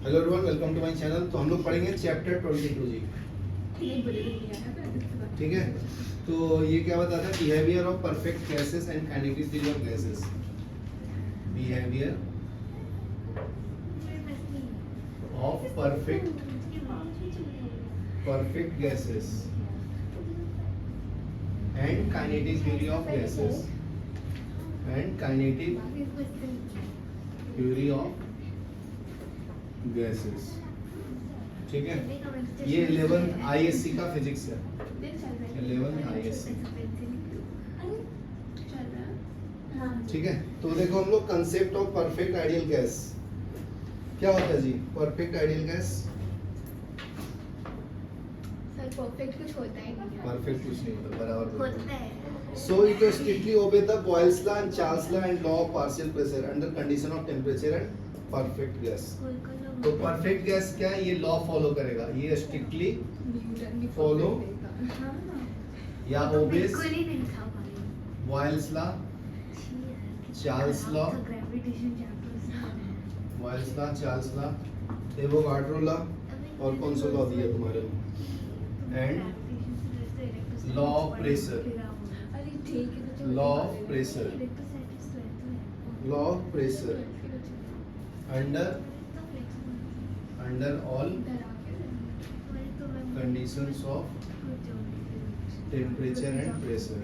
Hello everyone, welcome to my channel. तो हम लोग पढ़ेंगे चैप्टर 22 जी। ठीक है, तो ये क्या बताता है? Behaviour of perfect gases and kinetic theory of gases. Behaviour of perfect gases and kinetic theory of gases and kinetic theory of gases. ठीक है, ये 11th आईएससी का फिजिक्स है। 11th ISC. ठीक है, तो देखो हम लोग concept of perfect ideal gas क्या होता है जी? परफेक्ट आइडियल गैस परफेक्ट कुछ होता है क्या? परफेक्ट कुछ नहीं होता, बराबर होता है। So it strictly obey the Boyle's law and Charles law and law of partial pressure under condition of temperature and perfect gas. तो परफेक्ट गैस क्या है? ये लॉ फॉलो करेगा, ये स्ट्रिक्टली फॉलो या obeys Boyle's law, Charles law, Boyle's law, Charles law, Avogadro law और कौन सा लॉ दिया तुम्हारे and law of pressure, law of pressure, law of pressure under all conditions of temperature and pressure।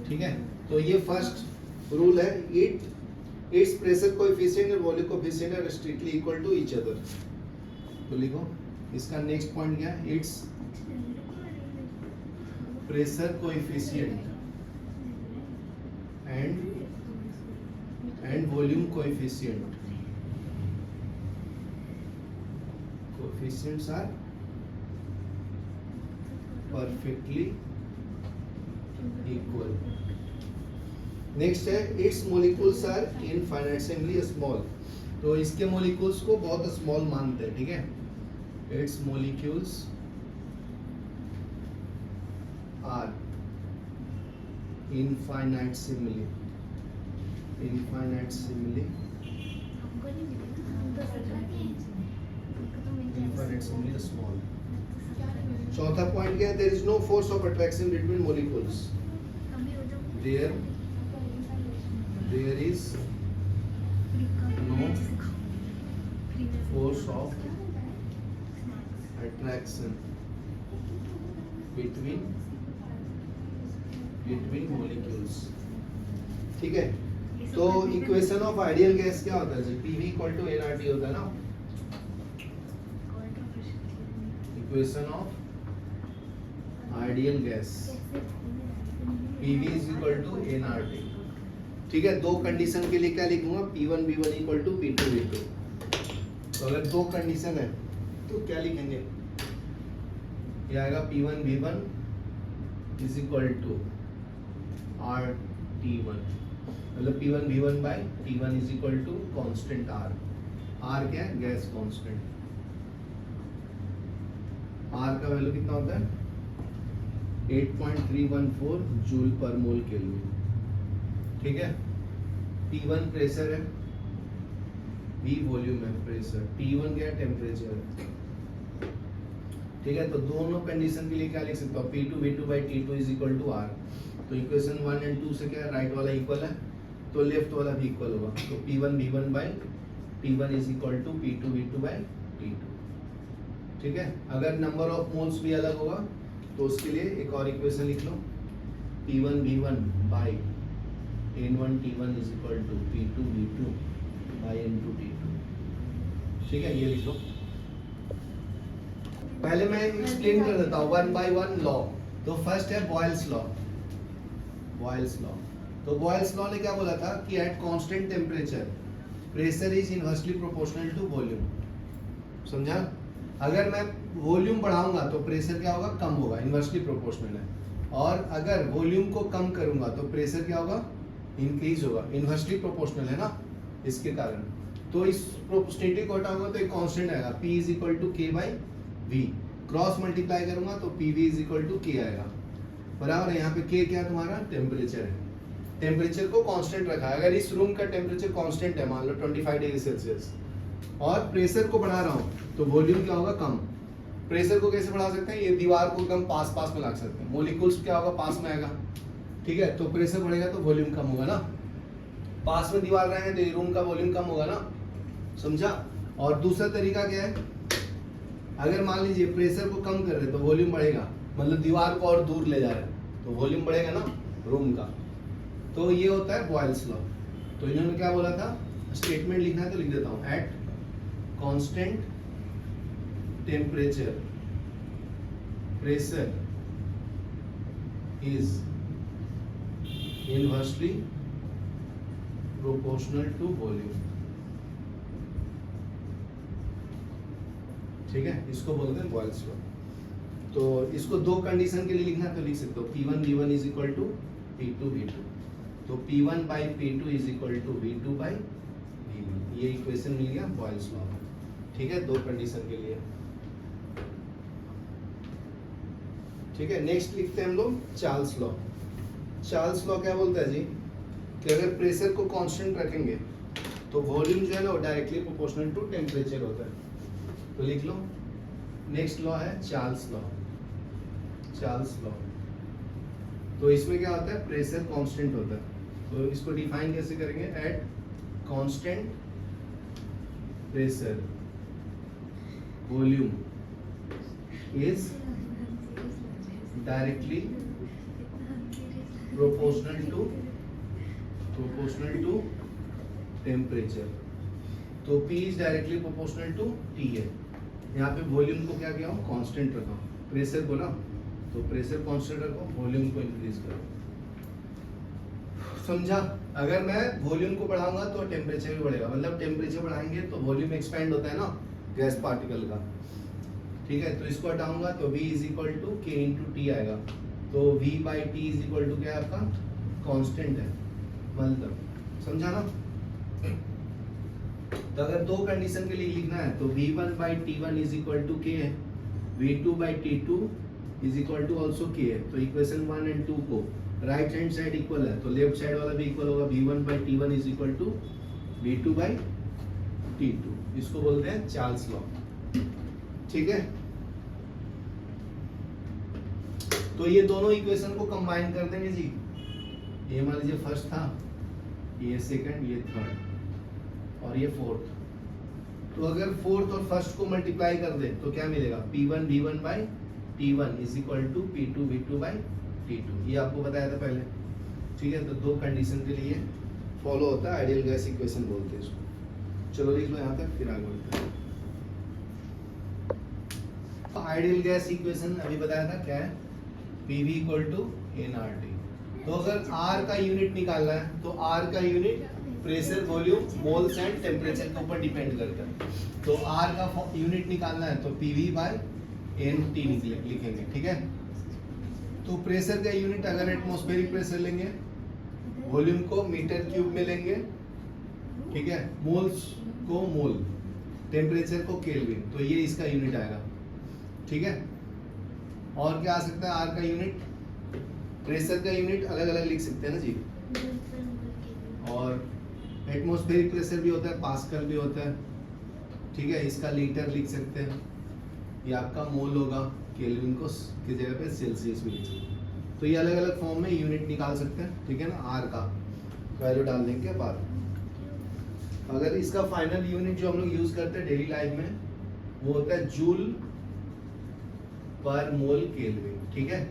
ठीक है, तो ये फर्स्ट रूल है। इट्स प्रेशर कोएफिशिएंट और volume coefficient are strictly equal to each other. तो लिखो इसका नेक्स्ट पॉइंट क्या है? It's pressure coefficient and volume coefficients are perfectly equal। Next है its molecules are infinitesimally small। तो इसके molecules को बहुत स्मॉल मानते हैं। ठीक है, its molecules are infinitesimally small। चौथा पॉइंट क्या है? there is no force of attraction between molecules। there is no force of attraction between molecules। ठीक है, तो इक्वेशन ऑफ आइडियल गैस क्या होता है जी? PV इक्वल टू nRT होता है ना। Equation of ideal gas PV is equal to nRT। ठीक है, दो कंडीशन के लिए क्या लिखूंगा? P1 V1 equal to P2 V2। तो अगर दो कंडीशन है तो क्या लिखेंगे? ये आएगा P1 V1 is equal to RT1, मतलब P1 V1 by T1 is equal to constant R। R क्या है? Gas constant. R का वैल्यू कितना होता है? 8.314 जूल पर मोल केल्विन। ठीक है, P1 प्रेशर है, V वॉल्यूम है, प्रेशर, T1 क्या है? टेम्परेचर है। ठीक है, तो दोनों कंडीशन के लिए क्या लिख सकता हूँ? P2 V2 by T2 is equal to R। तो इक्वेशन 1 एंड 2 से क्या है? राइट वाला इक्वल है तो लेफ्ट वाला भी इक्वल होगा। तो P1 V1 by T1 is equal to P2 V2 by T2। ठीक है, अगर नंबर ऑफ मोल्स भी अलग होगा तो उसके लिए एक और इक्वेशन लिख लो। P1 V1 by N1 T1 is equal to P2 V2 by N2 T2। ठीक है, ये लिख लो। पहले मैं एक्सप्लेन कर देता हूँ वन बाय वन लॉ। तो फर्स्ट है बॉयल्स लॉ। बॉयल्स लॉ, तो बॉयल्स लॉ ने क्या बोला था कि at constant temperature pressure is inversely proportional to volume. समझा? अगर मैं वॉल्यूम बढ़ाऊंगा तो प्रेशर क्या होगा? कम होगा, इनवर्सली प्रोपोर्शनल है। और अगर वॉल्यूम को कम करूंगा तो प्रेशर क्या होगा? इंक्रीज होगा, इनवर्सली प्रोपोर्शनल है ना, इसके कारण। तो इस प्रोपोर्शनलिटी को हटाऊंगा तो एक कांस्टेंट आएगा, P is equal to K by V। Cross multiply करूंगा तो PV is equal to K आएगा। बराबर है, यहाँ पे K क्या तुम्हारा? टेम्परेचर है। टेम्परेचर को कांस्टेंट रखा है। अगर इस रूम का टेम्परेचर कांस्टेंट है, मान लो 25 डिग्री सेल्सियस, और प्रेशर को बढ़ा रहा हूँ तो वॉल्यूम क्या होगा, कम। प्रेशर को कैसे बढ़ा सकते हैं, ये दीवार को एकदम पास पास में ला सकते हैं, मोलिक्यूल्स क्या होगा, पास में आएगा, ठीक है। तो प्रेशर बढ़ेगा तो वॉल्यूम कम होगा ना, पास में दीवार रहेंगे तो ये रूम का वॉल्यूम कम होगा ना, समझा। और दूसरा तरीका क्या है, अगर मान लीजिए प्रेशर को कम कर रहे तो वॉल्यूम बढ़ेगा, मतलब दीवार को और दूर ले जा रहे हैं तो वॉल्यूम बढ़ेगा ना रूम का। तो ये होता है बॉयल्स लॉ। तो इन्होंने क्या बोला था, स्टेटमेंट लिखना है तो लिख देता हूं, at constant temperature pressure is inversely proportional to volume. ठीक है, इसको बोलते हैं बॉयल्स लॉ। तो इसको दो कंडीशन के लिए लिखना है तो लिख सकते हो, P1 V1 is equal to P2 V2। तो P1 by P2 is equal to V2 by V1। ये इक्वेशन मिल गया बॉयल्स लॉ। ठीक है, दो कंडीशन के लिए। ठीक है, नेक्स्ट लिखते हैं हम लोग चार्ल्स लॉ। चार्ल्स लॉ क्या बोलता है जी, कि अगर प्रेशर को कांस्टेंट रखेंगे तो वॉल्यूम जो है ना वो डायरेक्टली प्रोपोर्शनल टू टेम्परेचर होता है। तो लिख लो, नेक्स्ट लॉ है चार्ल्स लॉ। चार्ल्स लॉ, तो इसमें क्या होता है, प्रेशर कांस्टेंट होता है। तो इसको डिफाइन कैसे करेंगे, at constant pressure volume is directly proportional to temperature. तो P is directly proportional to T है। यहाँ पे वॉल्यूम को क्या किया हूँ, कांस्टेंट रखा हूँ, प्रेशर को ना, तो प्रेशर कांस्टेंट रखो, वॉल्यूम को इंक्रीज करो। समझा। अगर मैं वॉल्यूम को बढ़ाऊंगा तो टेम्परेचर भी बढ़ेगा, मतलब टेम्परेचर बढ़ाएंगे तो वॉल्यूम एक्सपेंड होता है ना गैस पार्टिकल का। ठीक है, तो इसको हटाऊंगा तो V is equal to K into T आएगा। तो V by T is equal to क्या है आपका, कांस्टेंट है, मतलब समझा ना। तो अगर दो कंडीशन के लिए लिखना है तो V1 by T1 is equal to K है, V2 by T2 is equal to also K है। तो इक्वेशन 1 एंड 2 को राइट हैंड साइड इक्वल है तो लेफ्ट साइड वाला भी इक्वल होगा, V1 by T1 is equal to V2 by T2। इसको बोलते हैं चार्ल्स लॉ। ठीक है, तो ये दोनों इक्वेशन को कंबाइन कर देंगे जी। ये मान लीजिए फर्स्ट था, ये सेकंड, ये थर्ड और ये फोर्थ। तो अगर फोर्थ और फर्स्ट को मल्टीप्लाई कर दे तो क्या मिलेगा, P1 V1 by T1 is equal to P2 V2 by T2। ये आपको बताया था पहले। ठीक है, तो दो कंडीशन के लिए फॉलो होता है, आइडियल गैस इक्वेशन बोलते हैं इसको। चलो लिख लो यहाँ तक, फिर आगे बढ़ते हैं। आइडियल गैस इक्वेशन अभी बताया था क्या है, PV इक्वल टू nRT। तो अगर R का यूनिट निकालना है तो R का unit pressure, volume, moles and temperature के ऊपर डिपेंड करता है। तो R का यूनिट निकालना है तो PV बाय NT लिखेंगे। ठीक है, तो प्रेशर का यूनिट अगर एटमॉस्फेरिक प्रेशर लेंगे, वॉल्यूम को मीटर क्यूब में लेंगे, ठीक है, मोल्स को मोल, टेम्परेचर को केल्विन, तो ये इसका यूनिट आएगा। ठीक है, और क्या आ सकता है, आर का यूनिट, प्रेशर का यूनिट अलग अलग लिख सकते हैं ना जी। और एटमॉस्फेरिक प्रेशर भी होता है, पास्कल भी होता है। ठीक है, इसका लीटर लिख सकते हैं, ये आपका मोल होगा, केल्विन को की जगह पे सेल्सियस भी लिख सकते हैं। तो ये अलग अलग फॉर्म में यूनिट निकाल सकते हैं। ठीक है ना, आर का वैल्यू डालने के बाद अगर इसका फाइनल यूनिट जो हम लोग यूज करते हैं डेली लाइफ में वो होता है जूल पर मोल केल्विन। ठीक है,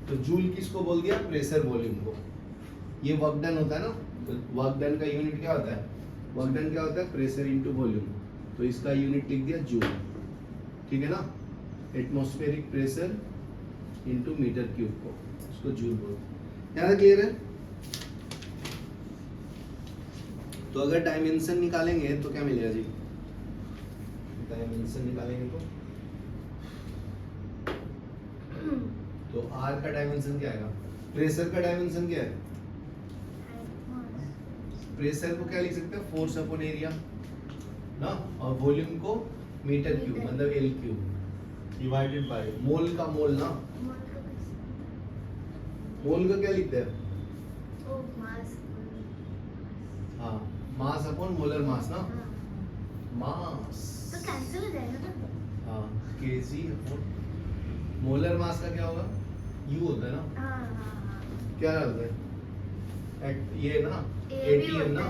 तो जूल किसको बोल दिया, प्रेशर वॉल्यूम को। ये वर्क डन होता है ना, तो वर्क डन का यूनिट क्या होता है, वर्क डन क्या होता है, प्रेशर इनटू वॉल्यूम, तो इसका यूनिट लिख दिया जूल। ठीक है ना, atmospheric pressure into metre cube को इसको जूल बोलते हैं। यहाँ क्लियर है। तो अगर डायमेंशन निकालेंगे तो क्या मिलेगा जी, डायमेंशन निकालेंगे तो R का डायमेंशन क्या आएगा, प्रेशर का डायमेंशन क्या है, प्रेशर को क्या लिख सकते हैं, फोर्स अपॉन एरिया ना, और वॉल्यूम को मीटर क्यूब मतलब L cube divided by mole का मोल ना, मोल का क्या लिखते हैं, ओ मास। हाँ, मास अपॉन मोलर मास ना, हाँ। मास। तो कैंसिल हो जाएगा ना। हाँ, केजी अपॉन मोलर मास का क्या होगा, यू होता है ना, हाँ हाँ हाँ। क्या होता है, ये ना ए भी एटीएम होता ना, है ना।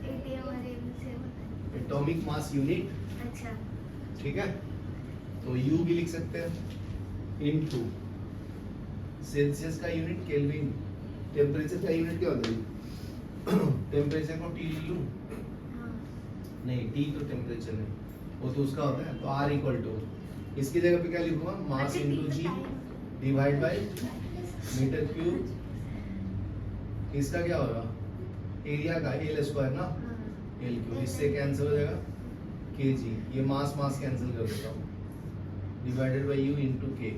एटीएम और एम से होता है। एटॉमिक मास यूनिट, अच्छा। ठीक है। तो यू भी लिख सकते हैं इनटू सेल्सियस का यूनिट केल्विन, टेम्परेचर का यूनिट क्या होता है, टेम्परेचर को टी ले लूं, हाँ। नहीं टी तो टेम्परेचर नहीं, वो तो उसका होता है, तो आर इक्वल टू, इसकी जगह पे क्या लिखूंगा, मास अच्छा, इनटू T जी का time। Divide by metre cube, इसका क्या होगा, एरिया का एल स्क्वायर ना, हाँ। एल क्यूब, इससे कैंसिल हो जाएगा केजी, ये मास मास कैंसिल कर देता हूँ, डिवाइडेड बाय यू इनटू के,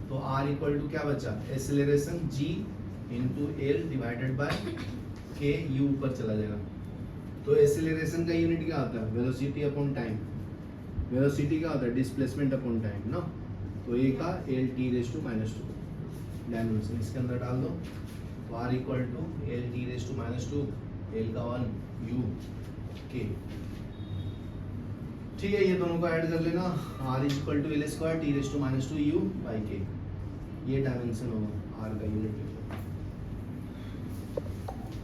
तो आर इक्वल टू क्या बचा, acceleration g into L divided by K, U ऊपर चला जाएगा। तो एक्सेलरेशन का यूनिट क्या होता है, वेलोसिटी अपॉन टाइम, वेलोसिटी क्या होता है, डिस्प्लेसमेंट अपॉन टाइम ना, तो ए का L T raise to minus two dimension इसके अंदर डाल दो, तो R equal to L T raise to minus two, L का 1 यू के, ठीक है। ये दोनों को ऐड कर लेना, R is equal to L square T raise to minus two U by K, ये डायमेंशन होगा आर का यूनिट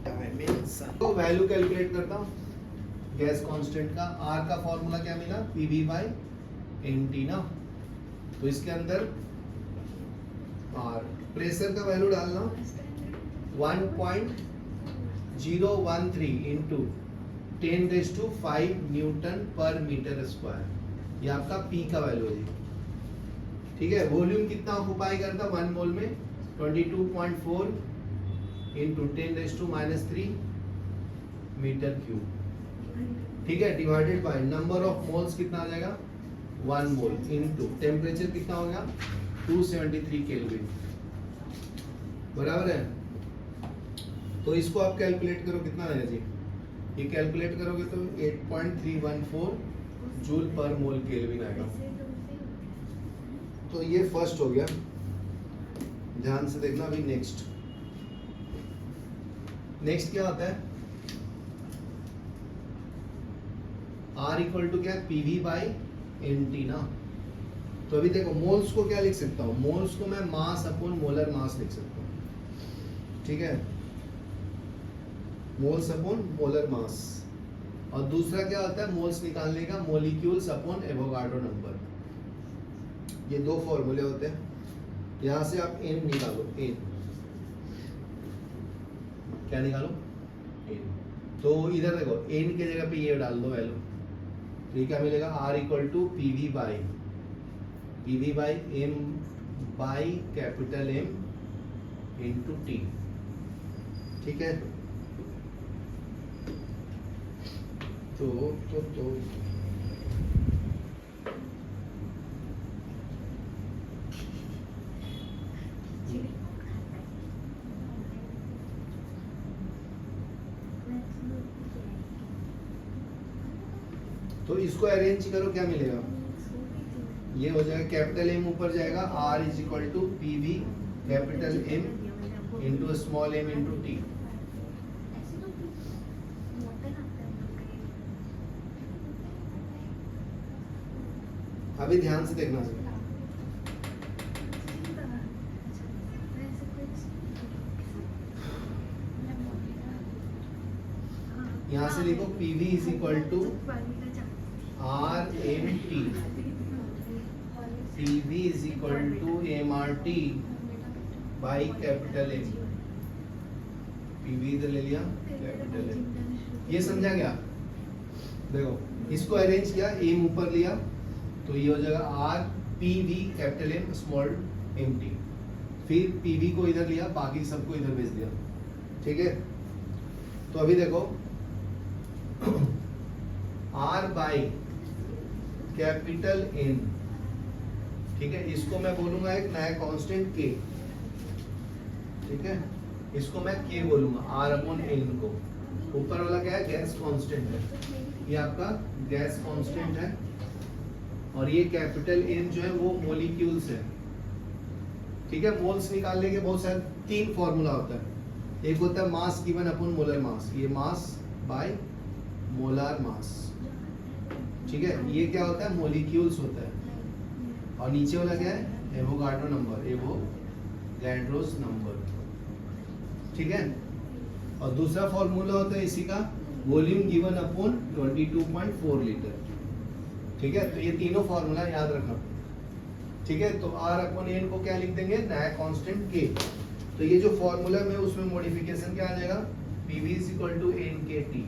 डायमेंशन। तो वैल्यू कैलकुलेट करता हूँ गैस कांस्टेंट का, आर का फॉर्मूला क्या मिला, पीवी बाई एन टी ना, तो इसके अंदर आर, प्रेशर का वैल्यू डालना 1.013 इंटू 10⁵ न्यूटन पर मीटर स्क्वायर, ये आपका पी का वैल्यू है, ठीक है। वॉल्यूम कितना ऑक्युपाई करता, 1 मोल में 22.4 इंटू 10⁻³ मीटर क्यूब, ठीक है, divided by number of moles कितना आ जाएगा, 1 मोल इंटू टेम्परेचर कितना होगा 273 केल्विन, बराबर है। तो इसको आप कैलकुलेट करो कितना आएगा जी, ये कैलकुलेट करोगे तो 8.314 जूल पर मोल केल्विन आएगा। तो ये फर्स्ट हो गया, ध्यान से देखना। अभी नेक्स्ट क्या होता है, आर इक्वल टू क्या है, पीवी बाई एन टी ना, तो अभी देखो मोल्स को क्या लिख सकता हूँ, मोल्स को मैं मास अपॉन मोलर मास लिख सकता हूँ, ठीक है, मोल्स अपॉन मोलर मास। और दूसरा क्या होता है, मोल्स निकालने का, मोलिक्यूल्स अपॉन एवोगाड्रो नंबर, ये दो फॉर्मूले होते हैं। यहां से आप एन निकालो, एन क्या निकालो, एन, तो इधर देखो एन के जगह पे ये डाल दो वैल्यू, तो ये क्या मिलेगा, R equal to P V by M by capital M into T, ठीक है। तो तो इसको अरेंज करो, क्या मिलेगा, ये हो जाएगा कैपिटल एम ऊपर जाएगा, R is equal to P V capital M into small M into T, अभी ध्यान से देखना चाहिए। यहाँ से लिखो P V is equal to R M T, P V is equal to M R T by capital M, P V इधर ले लिया कैपिटल एम, ये समझा गया। देखो इसको अरेंज किया, एम ऊपर लिया तो ये हो जाएगा R P V capital M small M T, फिर पी वी को इधर लिया, बाकी सबको इधर भेज दिया, ठीक है। तो अभी देखो आर बाई कैपिटल एन, ठीक है, इसको मैं बोलूंगा एक नया कांस्टेंट के, ठीक है, इसको मैं के बोलूंगा, आर अपॉन एन को, ऊपर वाला क्या है, गैस कांस्टेंट है, ये आपका गैस कांस्टेंट है, और ये कैपिटल एन जो है वो मोलिक्यूल्स है, ठीक है, मोल्स निकालने के बहुत सारे 3 फॉर्मूला होता है। एक होता है mass given upon molar mass, ये मास बाय मोलर मास, ठीक है। ये क्या होता है, मॉलिक्यूल्स होता है। और नीचे वाला क्या है, एवोगाड्रो नंबर, एवोगाड्रोस नंबर, ठीक है। और दूसरा फॉर्मूला होता है इसी का, वॉल्यूम गिवन अपॉन 22.4 लीटर, ठीक है। तो ये तीनों फॉर्मूला याद रखना, ठीक है। तो R अपॉन एन को क्या लिख देंगे, नया कांस्टेंट K। तो ये जो फॉर्मूला में उसमें मॉडिफिकेशन क्या आ जाएगा, PV is equal to NKT,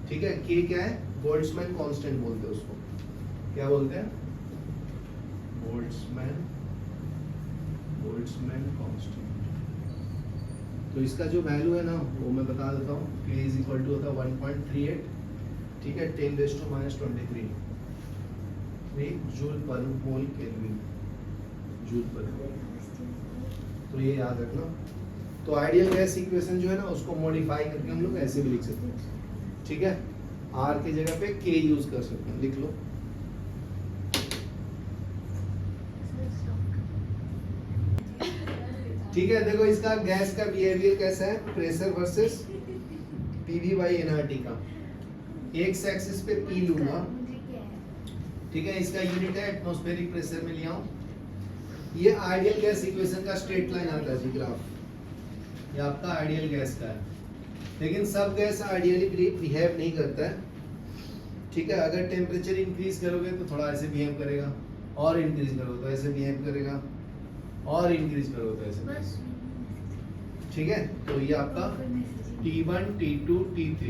ठीक है। K क्या है, बोल्ट्जमैन कांस्टेंट बोलते हैं उसको, क्या बोलते हैं, बोल्ट्जमैन कांस्टेंट। तो इसका जो वैल्यू है ना वो मैं बता देता हूँ, K इज इक्वल टू होता है 1.38, ठीक है, 10⁻23 जूल पर मोल केल्विन, जूल पर। तो ये याद रखना। तो आइडियल गैस इक्वेशन जो है ना उसको मॉडिफाई करके हम लोग ऐसे भी लिख सकते हैं, ठीक है। R की जगह पे K यूज कर सकते हैं, लिख लो। ठीक है, देखो इसका गैस का बिहेवियर कैसा है, pressure versus PV by nRT का। एक्स एक्सिस पे P लूंगा, ठीक है। इसका यूनिट है एटमॉस्फेरिक प्रेशर में लिया हूं। ये आइडियल गैस इक्वेशन का स्ट्रेट लाइन आता है जी ग्राफ, ये आपका आइडियल गैस का है। लेकिन सब गैस आइडियली बिहेव नहीं करता है, ठीक है। अगर टेम्परेचर इंक्रीज करोगे तो थोड़ा ऐसे बिहेव करेगा, और इंक्रीज करोगे तो ऐसे बिहेव करेगा, और इंक्रीज करोगे तो ऐसे, ठीक है। तो ये आपका T1 T2 T3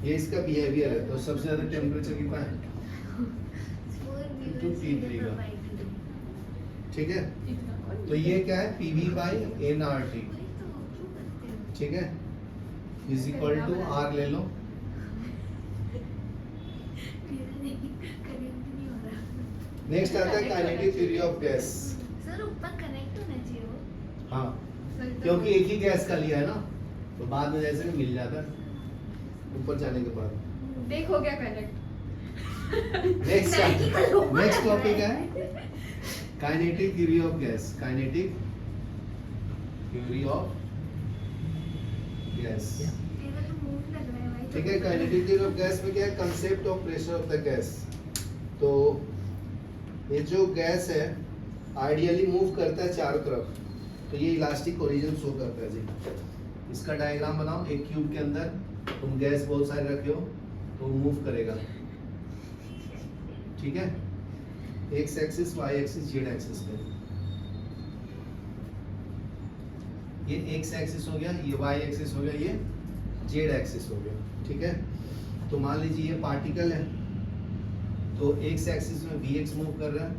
ये इसका बिहेवियर है। तो सबसे ज्यादा टेम्परेचर कितना है, T3 का, ठीक है। तो ये क्या है, PV बाई nRT, ठीक है, इज इक्वल टू R ले लो। नेक्स्ट आता है kinetic theory of gas. Sir ऊपर कनेक्ट होना चाहिए वो। हाँ, क्योंकि एक ही गैस का लिया है ना, तो बाद में जैसे मिल जाता है ऊपर जाने के बाद। देखो क्या कनेक्ट। नेक्स्ट टॉपिक है kinetic theory of gas, kinetic theory of gas, ठीक है। काइनेटिक थ्योरी ऑफ गैस में क्या है, concept of pressure of the gas. तो ये जो गैस है आइडियली मूव करता है चारों तरफ, तो ये इलास्टिक ओरिजिन शो करता है जी। इसका डायग्राम बनाओ, एक क्यूब के अंदर तुम गैस बहुत सारे रखे हो तो मूव करेगा, ठीक है, X axis, Y axis, Z axis पे। ये एक्स एक्सिस हो गया, ये वाई एक्सिस हो गया, ये जेड एक्सिस हो गया, ठीक है। तो मान लीजिए ये पार्टिकल है, तो एक्स एक्सिस में Vx मूव कर रहा है,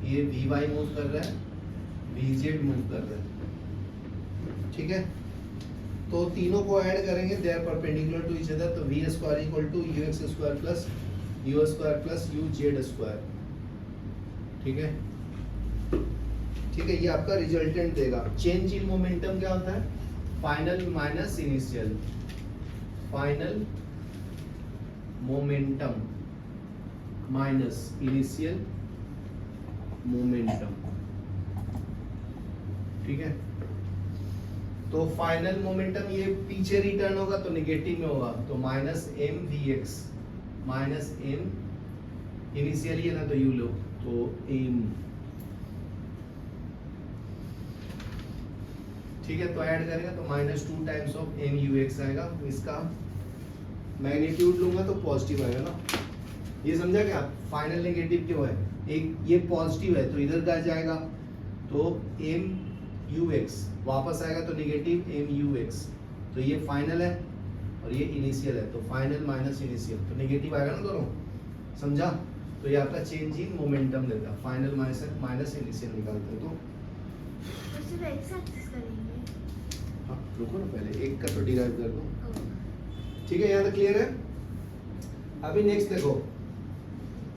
ये Vy मूव कर रहा है, Vz मूव कर रहा है, ठीक है। तो तीनों को ऐड करेंगे, they are perpendicular to each other, तो v square equal to ux square plus u square plus uz square, ठीक है, ठीक है। ये आपका रिजल्टेंट देगा। चेंज इन मोमेंटम क्या होता है, final minus initial, final momentum minus initial momentum, ठीक है। तो फाइनल मोमेंटम ये पीछे रिटर्न होगा तो नेगेटिव में होगा, तो minus M V X, minus M initially है ना तो यू लो, तो एम, ठीक है। तो ऐड करेगा तो -2 times of M U X आएगा। इसका मैग्नीट्यूड लूंगा तो पॉजिटिव आएगा ना, ये समझा क्या, फाइनल नेगेटिव क्यों है, एक ये पॉजिटिव है तो इधर का जाएगा तो एम यू एक्स, वापस आएगा तो नेगेटिव एम यू एक्स, तो ये फाइनल है और ये इनिशियल है, तो फाइनल माइनस इनिशियल तो नेगेटिव आएगा ना दोनों, समझा। तो ये आपका चेंज इन मोमेंटम देता है, फाइनल माइनस इनिशियल निकालते हैं। तो सिर्फ एक्स एक्सिस करेंगे। हाँ रुको ना, पहले एक का तो डिराइव कर दो, ठीक है। यहाँ तक क्लियर है। अभी नेक्स्ट देखो,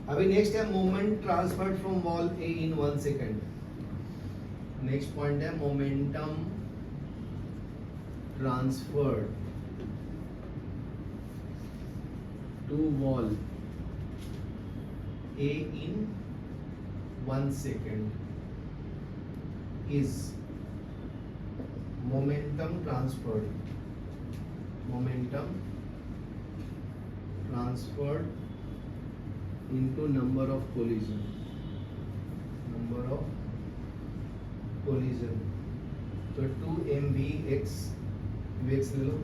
अभी नेक्स्ट है moment transferred from wall A in 1 second. Next point है momentum transferred to wall A in 1 second. is momentum transferred into number of collision तो 2mvx ux ले लो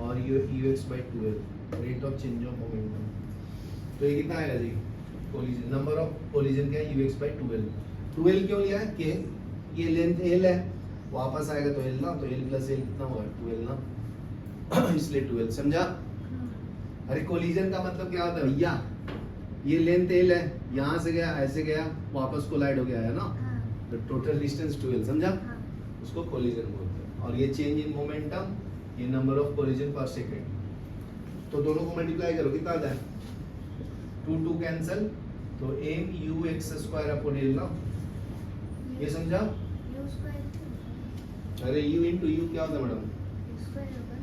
और ये ux by 12 rate of change of momentum. तो ये कितना आएगा जी collision number of collision क्या है ux by 12 क्यों लिया है कि ये लेंथ l है वापस आएगा तो l ना तो l प्लस l कितना होगा 12 ना इसलिए 12 समझा। अरे कोलिजन का मतलब क्या होता है भैया ये लेंथ l है यहाँ से गया ऐसे गया वापस कोलाइड हो गया है ना हाँ, तो टोटल डिस्टेंस 12 समझा हाँ, उसको कोलिजन बोलते हैं। और ये चेंज इन मोमेंटम ये नंबर ऑफ कोलिजन पर सेकंड। तो दोनों को मल्टीप्लाई करो कितना आता है 2 कैंसिल तो m u x square upon l ना ये समझा। U square अरे u into u क्या होता है मैडम U square होगा।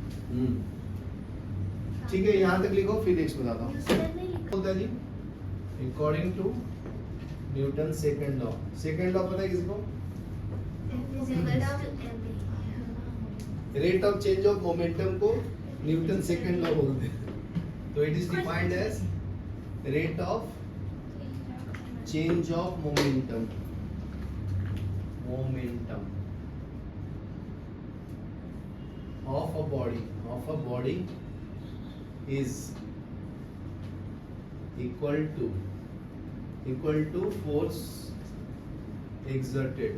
ठीक है यहाँ तक लिखो फिर नेक्स्ट बताता हूँ। U square नहीं लिखा। बोलता है जी according to Newton second law पता है किसको F is equal to rate of change of momentum को न्यूटन सेकंड लॉ बोलते हैं। तो it is defined as rate of change of momentum of a body is equal to force exerted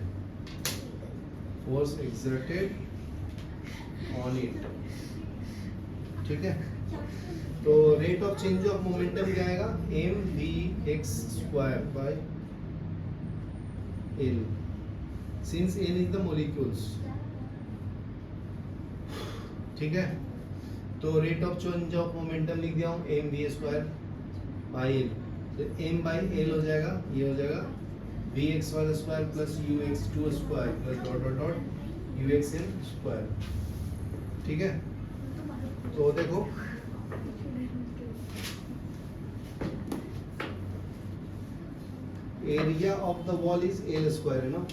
on it। ठीक है तो rate of change of momentum क्या आएगा mvx square by l since n is the molecules। ठीक है तो rate of change of momentum लिख दिया हूँ M V square by L तो एम बाई एल हो जाएगा ये हो जाएगा V X one square plus U X two square plus dot dot dot U X N square. ठीक है तो देखो area of the wall is L square है ना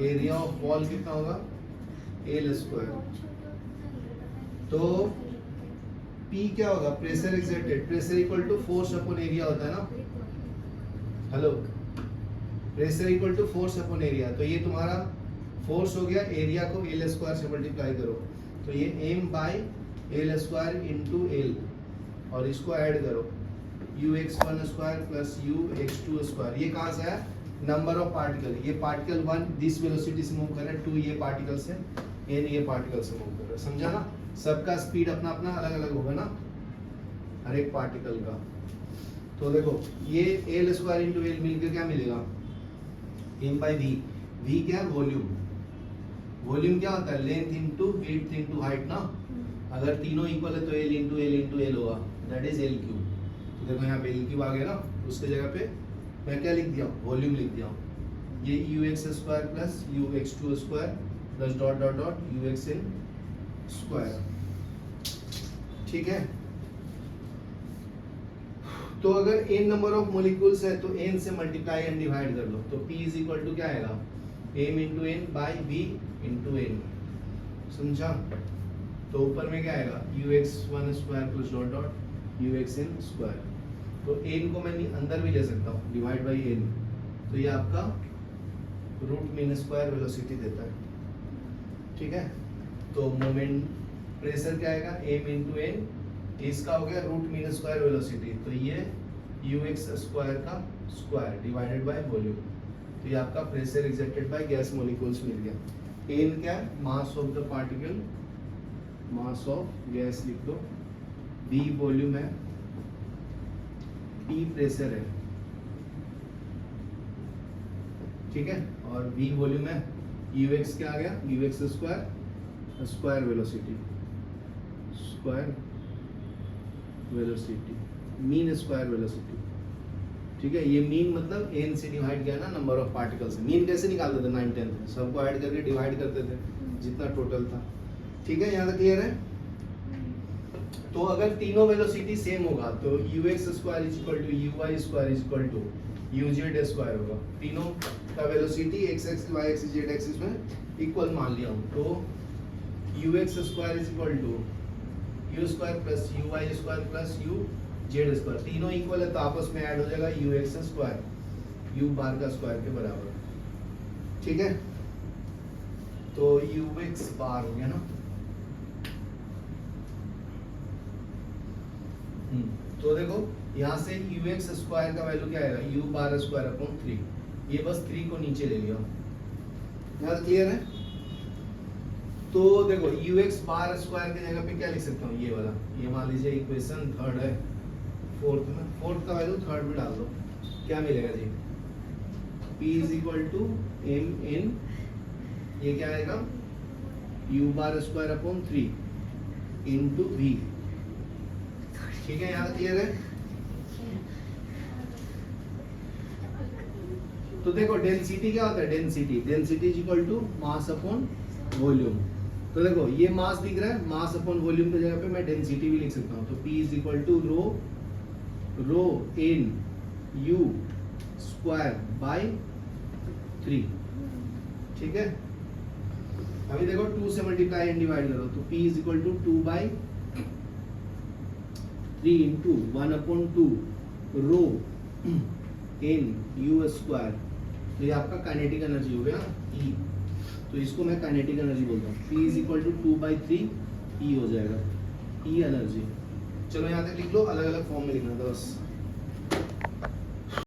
एरिया ऑफ वॉल कितना होगा एल स्क्वायर। तो P क्या होगा pressure exerted pressure equal to force upon area होता है ना hello pressure equal to force upon area. तो ये तुम्हारा फोर्स हो गया एरिया को एल स्क्वायर से मल्टीप्लाई करो तो ये m by L square into L और इसको ऐड करो U X one square plus U X two square. ये कहाँ से है नंबर ऑफ पार्टिकल ये पार्टिकल 1 दिस वेलोसिटी से मूव कर रहा है 2 ये पार्टिकल से n ये पार्टिकल से मूव कर रहा है समझा ना। सबका स्पीड अपना अपना अलग अलग होगा ना हर एक पार्टिकल का। तो देखो ये एल स्क्वायर इंटू एल मिलकर क्या मिलेगा m बाई वी वी क्या है वॉल्यूम क्या होता है length into width into height ना। अगर तीनों इक्वल है तो एल इंटू एल होगा दैट इज एल क्यूब। तो देखो यहाँ पे एल क्यूब आ गया ना उसके जगह पे मैं क्या लिख दिया वॉल्यूम लिख दिया ये you x square plus U X two square plus dot dot dot U X N square. ठीक है तो अगर n नंबर ऑफ मॉलिक्यूल्स है तो n से मल्टीप्लाई एंड डिवाइड कर लो तो p इज इक्वल टू क्या आएगा m into N by v into N समझा। तो ऊपर में क्या आएगा U X one square plus dot dot U X N square. तो n को मैं अंदर भी ले सकता हूँ डिवाइड बाई n तो ये आपका रूट मीन स्क्वायर वेलोसिटी देता है। ठीक है तो मोमेंट प्रेशर क्या आएगा m इंटू एन इसका हो गया रूट मीन स्क्वायर वेलोसिटी तो ये यू एक्स स्क्वायर का स्क्वायर डिवाइडेड बाय वॉल्यूम। तो ये आपका pressure exerted by gas molecules मिल गया। n क्या है mass of the particle mass of gas लिख दो v वॉल्यूम है p प्रेशर है ठीक है और v वॉल्यूम है ux क्या आ गया ux square velocity mean square velocity. ठीक है ये मीन मतलब n से डिवाइड किया ना नंबर ऑफ पार्टिकल्स मीन कैसे निकालते थे 9 10 सबको ऐड करके डिवाइड करते थे जितना टोटल था। ठीक है यहाँ तक क्लियर है। तो अगर तीनों वेलोसिटी सेम होगा तो ux square is equal to uy square is equal to UZ square होगा। तीनों का velocity x axis y axis z axis में इक्वल मान लिया हूँ, तो ux square is equal to u square plus uy square plus uz square, तीनों equal है तो आपस में ऐड हो जाएगा ux स्क्वायर u बार का स्क्वायर के बराबर। ठीक है, तो ux बार हो गया ना। तो देखो यहाँ से ux स्क्वायर का वैल्यू क्या आएगा, u बार स्क्वायर अपॉन 3, ये बस 3 को नीचे ले लिया। यहाँ क्लियर है? तो देखो ux बार स्क्वायर की जगह पे क्या लिख सकता हूँ, ये वाला, ये मान लीजिए इक्वेशन थर्ड है, फोर्थ में, फोर्थ का वैल्यू थर्ड में डाल दो, क्या मिलेगा जी, p is equal to m n, ये क्या आएगा u bar square upon 3 into v। ठीक है, यहाँ क्लियर है? तो देखो डेंसिटी क्या होता है, density is equal to mass upon volume. तो देखो ये मास दिख रहा है, मास अपॉन वॉल्यूम की जगह पे मैं डेंसिटी भी लिख सकता हूँ, तो P is equal to rho n u square by 3। ठीक है, अभी देखो 2 से मल्टीप्लाई एंड डिवाइड करो, तो P is equal to 2 by 3 into 1 upon 2 rho n u square, तो ये आपका काइनेटिक एनर्जी हो गया E, तो इसको मैं काइनेटिक एनर्जी बोलता हूँ। P is equal to 2/3 E हो जाएगा, E एनर्जी। चलो यहाँ तक लिख लो, अलग अलग फॉर्म में लिखना था बस।